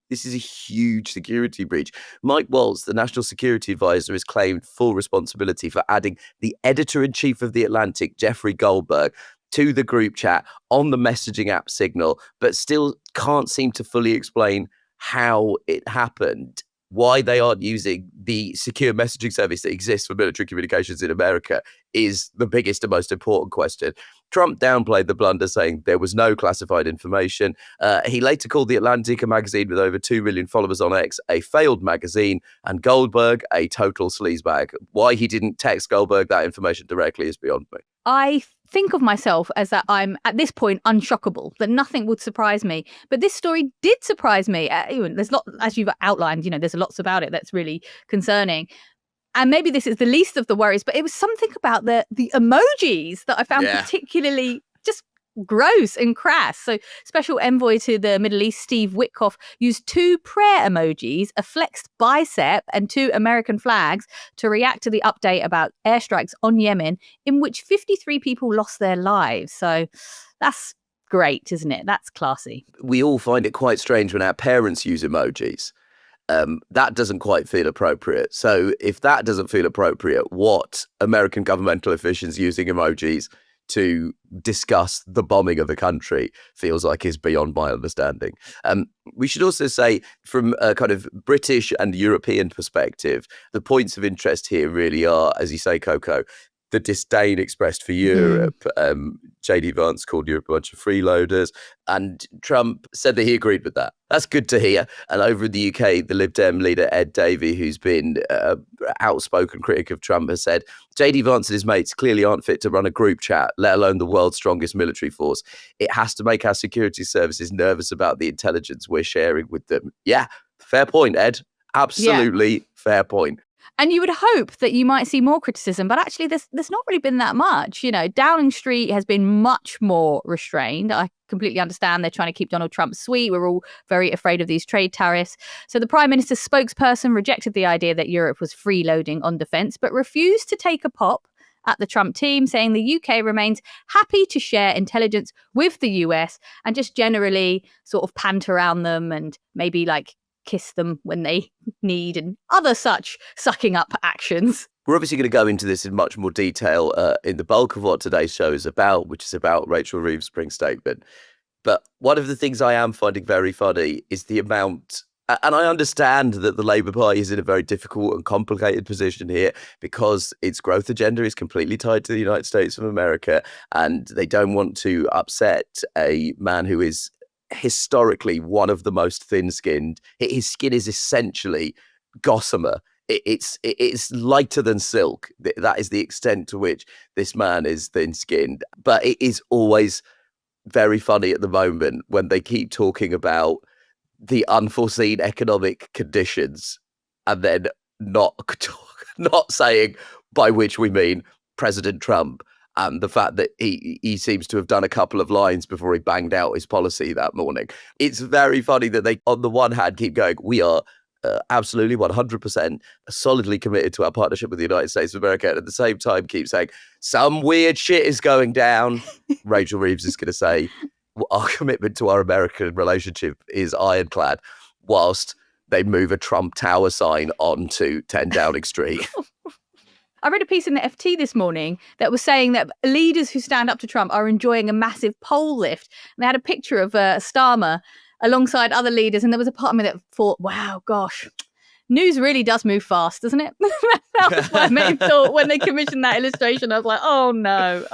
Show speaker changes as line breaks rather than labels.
This is a huge security breach. Mike Waltz, the National Security Advisor, has claimed full responsibility for adding the editor-in-chief of The Atlantic, Jeffrey Goldberg, to the group chat on the messaging app Signal, but still can't seem to fully explain how it happened, why they aren't using the secure messaging service that exists for military communications in America is the biggest and most important question. Trump downplayed the blunder, saying there was no classified information. He later called The Atlantic, a magazine with over 2 million followers on X, a failed magazine, and Goldberg a total sleazebag. Why he didn't text Goldberg that information directly is beyond me.
I think of myself as that I'm, at this point, unshockable, that nothing would surprise me. But this story did surprise me. There's lot, as you've outlined, there's lots about it that's really concerning. And maybe this is the least of the worries, but it was something about the emojis that I found particularly just gross and crass. So Special Envoy to the Middle East, Steve Witkoff, used 2 prayer emojis, a flexed bicep and 2 American flags to react to the update about airstrikes on Yemen, in which 53 people lost their lives. So that's great, isn't it? That's classy.
We all find it quite strange when our parents use emojis. That doesn't quite feel appropriate. So if that doesn't feel appropriate, what American governmental officials using emojis to discuss the bombing of a country feels like is beyond my understanding. We should also say, from a kind of British and European perspective, the points of interest here really are, as you say, Coco, the disdain expressed for Europe. J.D. Vance called Europe a bunch of freeloaders, and Trump said that he agreed with that. That's good to hear. And over in the UK, the Lib Dem leader Ed Davey, who's been an outspoken critic of Trump, has said J.D. Vance and his mates clearly aren't fit to run a group chat, let alone the world's strongest military force. It has to make our security services nervous about the intelligence we're sharing with them. Yeah, fair point, Ed. Absolutely fair point.
And you would hope that you might see more criticism, but actually there's not really been that much. Downing Street has been much more restrained. I completely understand they're trying to keep Donald Trump sweet. We're all very afraid of these trade tariffs. So the Prime Minister's spokesperson rejected the idea that Europe was freeloading on defence, but refused to take a pop at the Trump team, saying the UK remains happy to share intelligence with the US and just generally sort of pant around them and maybe kiss them when they need and other such sucking up actions.
We're obviously going to go into this in much more detail in the bulk of what today's show is about, which is about Rachel Reeves' spring statement. But one of the things I am finding very funny is the amount, and I understand that the Labour Party is in a very difficult and complicated position here because its growth agenda is completely tied to the United States of America, and they don't want to upset a man who is historically one of the most thin-skinned. His skin is essentially gossamer. It's lighter than silk. That is the extent to which this man is thin-skinned. But it is always very funny at the moment when they keep talking about the unforeseen economic conditions and then not saying by which we mean President Trump. And the fact that he seems to have done a couple of lines before he banged out his policy that morning. It's very funny that they, on the one hand, keep going, we are absolutely 100% solidly committed to our partnership with the United States of America, and at the same time keep saying, some weird shit is going down. Rachel Reeves is going to say, our commitment to our American relationship is ironclad, whilst they move a Trump Tower sign onto 10 Downing Street.
I read a piece in the FT this morning that was saying that leaders who stand up to Trump are enjoying a massive poll lift. And they had a picture of Starmer alongside other leaders. And there was a part of me that thought, wow, gosh, news really does move fast, doesn't it? That was my main thought when they commissioned that illustration. I was like, oh no.